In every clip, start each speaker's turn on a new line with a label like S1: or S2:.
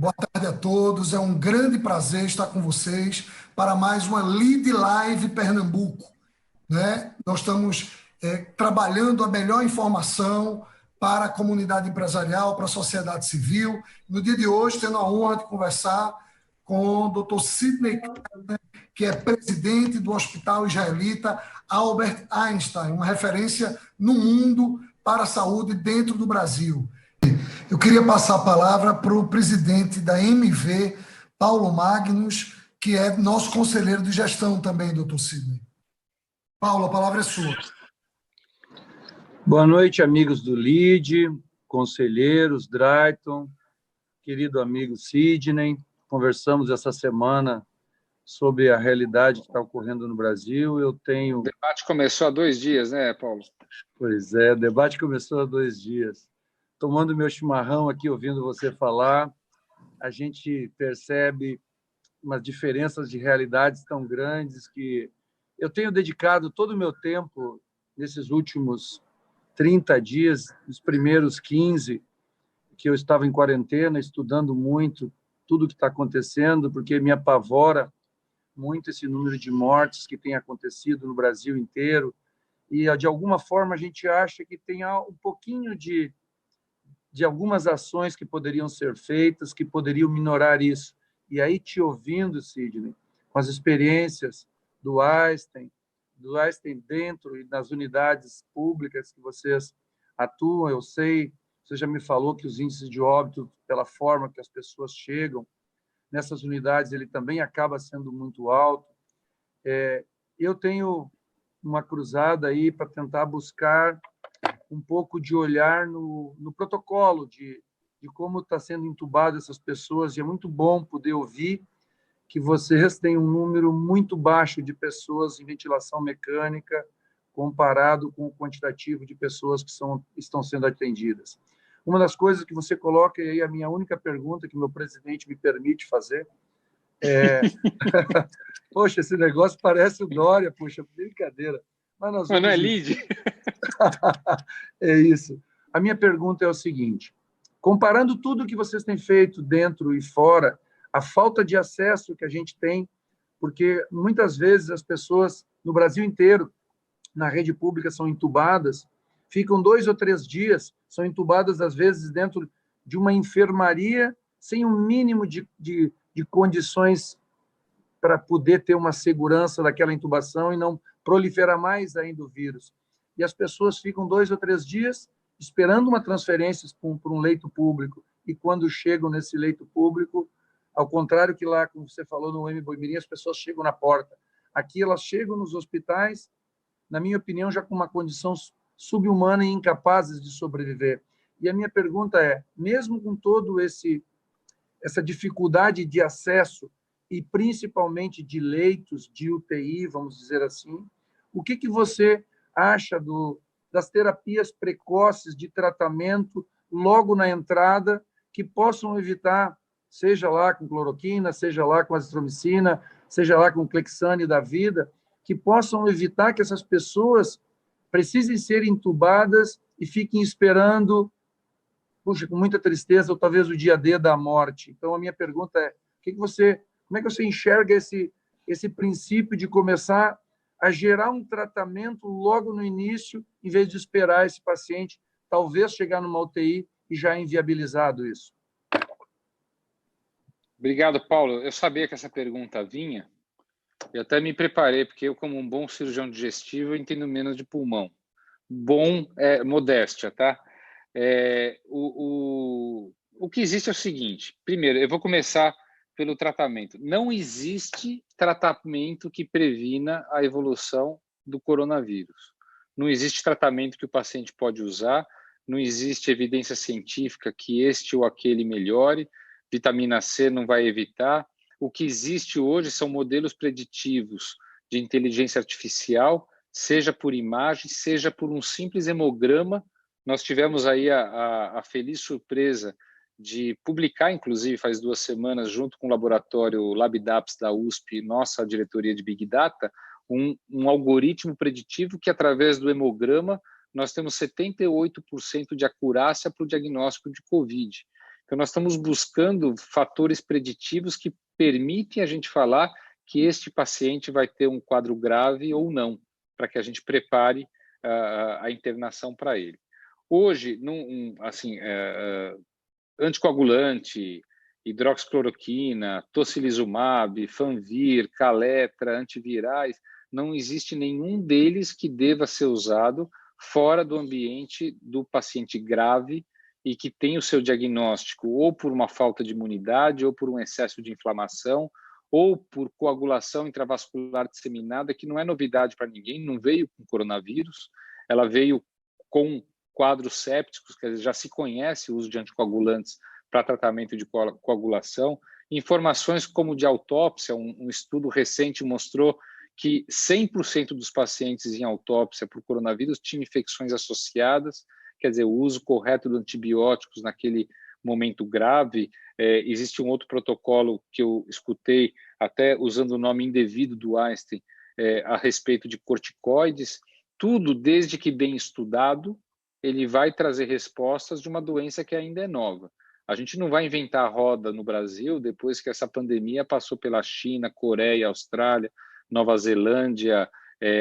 S1: Boa tarde a todos. É um grande prazer estar com vocês para mais uma Lead Live Pernambuco, né? Nós estamos trabalhando a melhor informação para a comunidade empresarial, para a sociedade civil. No dia de hoje, tendo a honra de conversar com o Dr. Sidney, que é presidente do Hospital Israelita Albert Einstein, uma referência no mundo para a saúde dentro do Brasil. Eu queria passar a palavra para o presidente da MV, Paulo Magnus, que é nosso conselheiro de gestão também, doutor Sidney. Paulo, a palavra é sua.
S2: Boa noite, amigos do LIDE, conselheiros, Drayton, querido amigo Sidney. Conversamos essa semana sobre a realidade que está ocorrendo no Brasil. O
S3: debate começou há 2 dias, né, Paulo?
S2: Pois é, o debate começou há 2 dias. Tomando meu chimarrão aqui, ouvindo você falar, a gente percebe umas diferenças de realidades tão grandes que eu tenho dedicado todo o meu tempo nesses últimos 30 dias, os primeiros 15, que eu estava em quarentena, estudando muito tudo o que está acontecendo, porque me apavora muito esse número de mortes que tem acontecido no Brasil inteiro, e, de alguma forma, a gente acha que tem um pouquinho de algumas ações que poderiam ser feitas, que poderiam minorar isso. E aí, te ouvindo, Sidney, com as experiências do Einstein dentro e nas unidades públicas que vocês atuam, eu sei, você já me falou que os índices de óbito, pela forma que as pessoas chegam nessas unidades, ele também acaba sendo muito alto. Eu tenho uma cruzada aí para tentar buscar um pouco de olhar no protocolo de como está sendo entubado essas pessoas, e é muito bom poder ouvir que vocês têm um número muito baixo de pessoas em ventilação mecânica comparado com o quantitativo de pessoas que estão sendo atendidas. Uma das coisas que você coloca, e aí a minha única pergunta que meu presidente me permite fazer, poxa, esse negócio parece o Dória, poxa, brincadeira. Mas
S3: não é lead?
S2: É isso. A minha pergunta é o seguinte: comparando tudo que vocês têm feito dentro e fora, a falta de acesso que a gente tem, porque muitas vezes as pessoas no Brasil inteiro, na rede pública, são entubadas, ficam 2 ou 3 dias, são entubadas, às vezes, dentro de uma enfermaria, sem um mínimo de condições para poder ter uma segurança daquela intubação e não proliferar mais ainda o vírus. E as pessoas ficam 2 ou 3 dias esperando uma transferência para um leito público, e quando chegam nesse leito público, ao contrário que lá, como você falou, no M-Boimirim, as pessoas chegam na porta. Aqui elas chegam nos hospitais, na minha opinião, já com uma condição subhumana e incapazes de sobreviver. E a minha pergunta é, mesmo com todo essa dificuldade de acesso e principalmente de leitos de UTI, vamos dizer assim, o que você acha das terapias precoces de tratamento logo na entrada, que possam evitar, seja lá com cloroquina, seja lá com azitromicina, seja lá com Clexane da vida, que possam evitar que essas pessoas precisem ser entubadas e fiquem esperando, puxa, com muita tristeza, ou talvez o dia D da morte. Então, a minha pergunta é, como é que você enxerga esse princípio de começar a gerar um tratamento logo no início, em vez de esperar esse paciente talvez chegar numa UTI e já inviabilizado isso?
S3: Obrigado, Paulo. Eu sabia que essa pergunta vinha. Eu até me preparei, porque eu, como um bom cirurgião digestivo, entendo menos de pulmão. Bom é modéstia, tá? O que existe é o seguinte. Primeiro, eu vou começar pelo tratamento. Não existe tratamento que previna a evolução do coronavírus. Não existe tratamento que o paciente pode usar, não existe evidência científica que este ou aquele melhore, vitamina C não vai evitar. O que existe hoje são modelos preditivos de inteligência artificial, seja por imagem, seja por um simples hemograma. Nós tivemos aí a feliz surpresa de publicar, inclusive, faz 2 semanas, junto com o laboratório LabDAPS da USP, nossa diretoria de Big Data, um algoritmo preditivo que, através do hemograma, nós temos 78% de acurácia para o diagnóstico de Covid. Então, nós estamos buscando fatores preditivos que permitem a gente falar que este paciente vai ter um quadro grave ou não, para que a gente prepare a internação para ele. Hoje, anticoagulante, hidroxicloroquina, tocilizumab, Fanvir, Caletra, antivirais, não existe nenhum deles que deva ser usado fora do ambiente do paciente grave e que tem o seu diagnóstico ou por uma falta de imunidade, ou por um excesso de inflamação, ou por coagulação intravascular disseminada, que não é novidade para ninguém, não veio com coronavírus, ela veio com quadros sépticos, quer dizer, já se conhece o uso de anticoagulantes para tratamento de coagulação. Informações como de autópsia, um estudo recente mostrou que 100% dos pacientes em autópsia por coronavírus tinham infecções associadas, quer dizer, o uso correto de antibióticos naquele momento grave. Existe um outro protocolo que eu escutei, até usando o nome indevido do Einstein, a respeito de corticoides. Tudo, desde que bem estudado, ele vai trazer respostas de uma doença que ainda é nova. A gente não vai inventar a roda no Brasil depois que essa pandemia passou pela China, Coreia, Austrália, Nova Zelândia,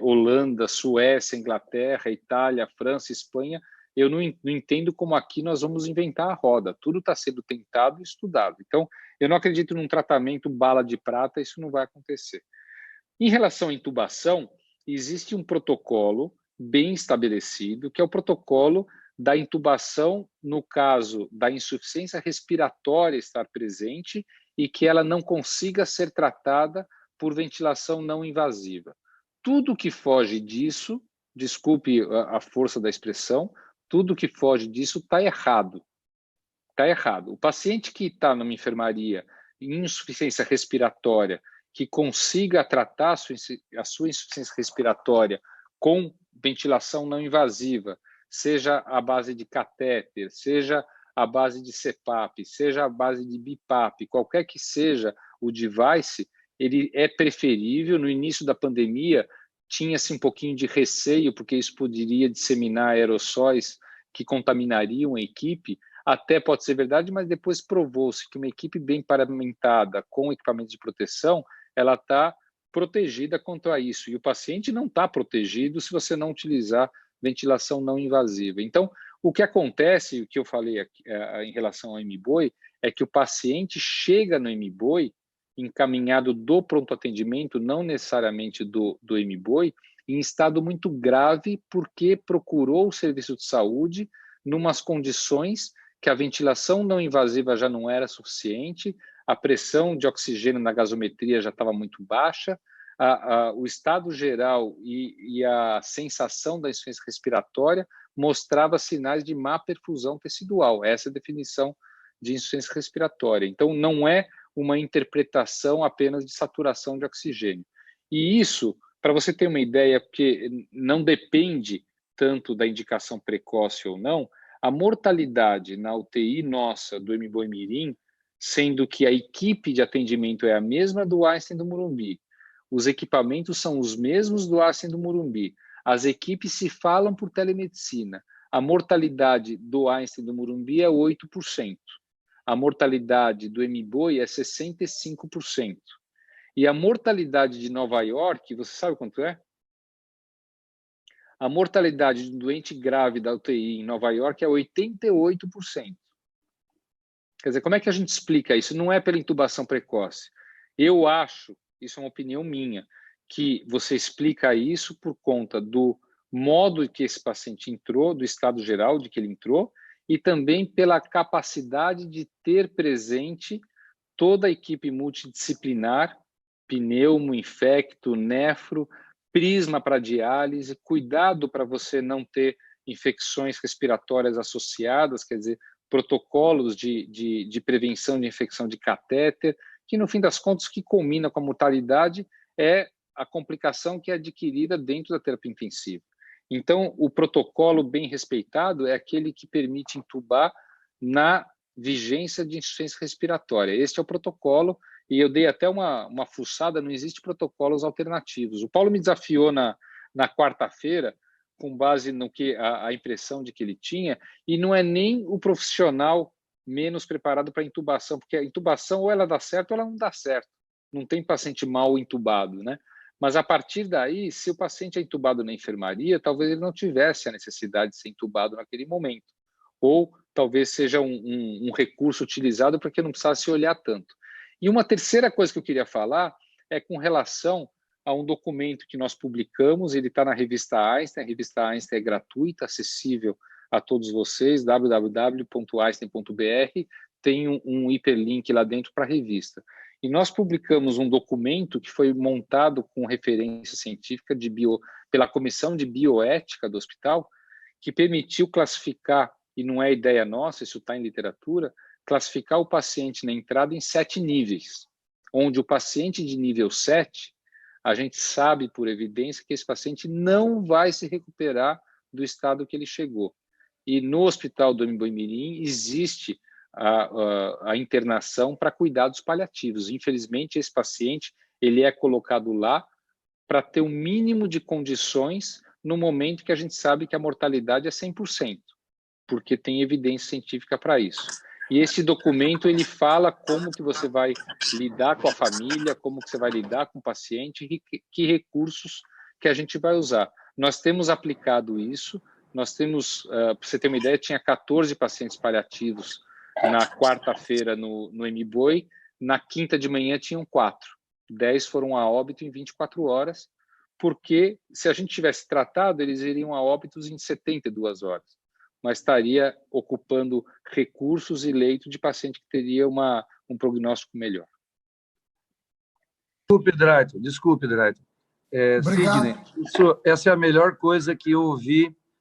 S3: Holanda, Suécia, Inglaterra, Itália, França, Espanha. Eu não entendo como aqui nós vamos inventar a roda. Tudo está sendo tentado e estudado. Então, eu não acredito num tratamento bala de prata, isso não vai acontecer. Em relação à intubação, existe um protocolo bem estabelecido, que é o protocolo da intubação no caso da insuficiência respiratória estar presente e que ela não consiga ser tratada por ventilação não invasiva. Tudo que foge disso, desculpe a força da expressão, tudo que foge disso está errado. Está errado. O paciente que está numa enfermaria em insuficiência respiratória, que consiga tratar a sua insuficiência respiratória com ventilação não invasiva, seja à base de catéter, seja à base de CPAP, seja à base de BIPAP, qualquer que seja o device, ele é preferível. No início da pandemia, tinha-se um pouquinho de receio, porque isso poderia disseminar aerossóis que contaminariam a equipe. Até pode ser verdade, mas depois provou-se que uma equipe bem paramentada, com equipamento de proteção, ela está protegida quanto a isso. E o paciente não está protegido se você não utilizar ventilação não invasiva. Então, o que acontece, o que eu falei aqui, em relação ao MBOI, é que o paciente chega no MBOI encaminhado do pronto atendimento, não necessariamente do MBOI, em estado muito grave, porque procurou o serviço de saúde numas condições que a ventilação não invasiva já não era suficiente, a pressão de oxigênio na gasometria já estava muito baixa, o estado geral e a sensação da insuficiência respiratória mostrava sinais de má perfusão tecidual. Essa é a definição de insuficiência respiratória. Então, não é uma interpretação apenas de saturação de oxigênio. E isso, para você ter uma ideia, porque não depende tanto da indicação precoce ou não, a mortalidade na UTI nossa do MBOI Mirim, sendo que a equipe de atendimento é a mesma do Einstein do Morumbi, os equipamentos são os mesmos do Einstein do Morumbi, as equipes se falam por telemedicina, a mortalidade do Einstein do Morumbi é 8%, a mortalidade do MBOI é 65%, e a mortalidade de Nova York, você sabe quanto é? A mortalidade de um doente grave da UTI em Nova York é 88%. Quer dizer, como é que a gente explica isso? Não é pela intubação precoce. Eu acho, isso é uma opinião minha, que você explica isso por conta do modo que esse paciente entrou, do estado geral de que ele entrou, e também pela capacidade de ter presente toda a equipe multidisciplinar, pneumo, infecto, nefro, prisma para diálise, cuidado para você não ter infecções respiratórias associadas, quer dizer, protocolos de prevenção de infecção de catéter, que no fim das contas o que combina com a mortalidade é a complicação que é adquirida dentro da terapia intensiva. Então, o protocolo bem respeitado é aquele que permite intubar na vigência de insuficiência respiratória. Este é o protocolo, e eu dei até uma fuçada, não existe protocolos alternativos. O Paulo me desafiou na quarta-feira, com base no que a impressão de que ele tinha, e não é nem o profissional menos preparado para intubação, porque a intubação ou ela dá certo ou ela não dá certo. Não tem paciente mal intubado, né? Mas a partir daí, se o paciente é intubado na enfermaria, talvez ele não tivesse a necessidade de ser intubado naquele momento. Ou talvez seja um recurso utilizado para que não precisasse se olhar tanto. E uma terceira coisa que eu queria falar é com relação a um documento que nós publicamos, ele está na revista Einstein, a revista Einstein é gratuita, acessível a todos vocês, www.einstein.br, tem um hiperlink lá dentro para a revista. E nós publicamos um documento que foi montado com referência científica pela Comissão de Bioética do hospital, que permitiu classificar, e não é ideia nossa, isso está em literatura, classificar o paciente na entrada em 7 níveis, onde o paciente de nível 7, a gente sabe por evidência que esse paciente não vai se recuperar do estado que ele chegou. E no Hospital do Hemboimirim existe a internação para cuidados paliativos. Infelizmente, esse paciente ele é colocado lá para ter o mínimo de condições no momento que a gente sabe que a mortalidade é 100%, porque tem evidência científica para isso. E esse documento, ele fala como que você vai lidar com a família, como que você vai lidar com o paciente e que recursos que a gente vai usar. Nós temos aplicado isso, nós temos, para você ter uma ideia, tinha 14 pacientes paliativos na quarta-feira no MBOI, na quinta de manhã tinham 4. 10 foram a óbito em 24 horas, porque se a gente tivesse tratado, eles iriam a óbitos em 72 horas. Mas estaria ocupando recursos e leito de paciente que teria um prognóstico melhor.
S2: Desculpe, Draito.
S1: Obrigado.
S2: Sidney, essa é a melhor coisa que eu ouvi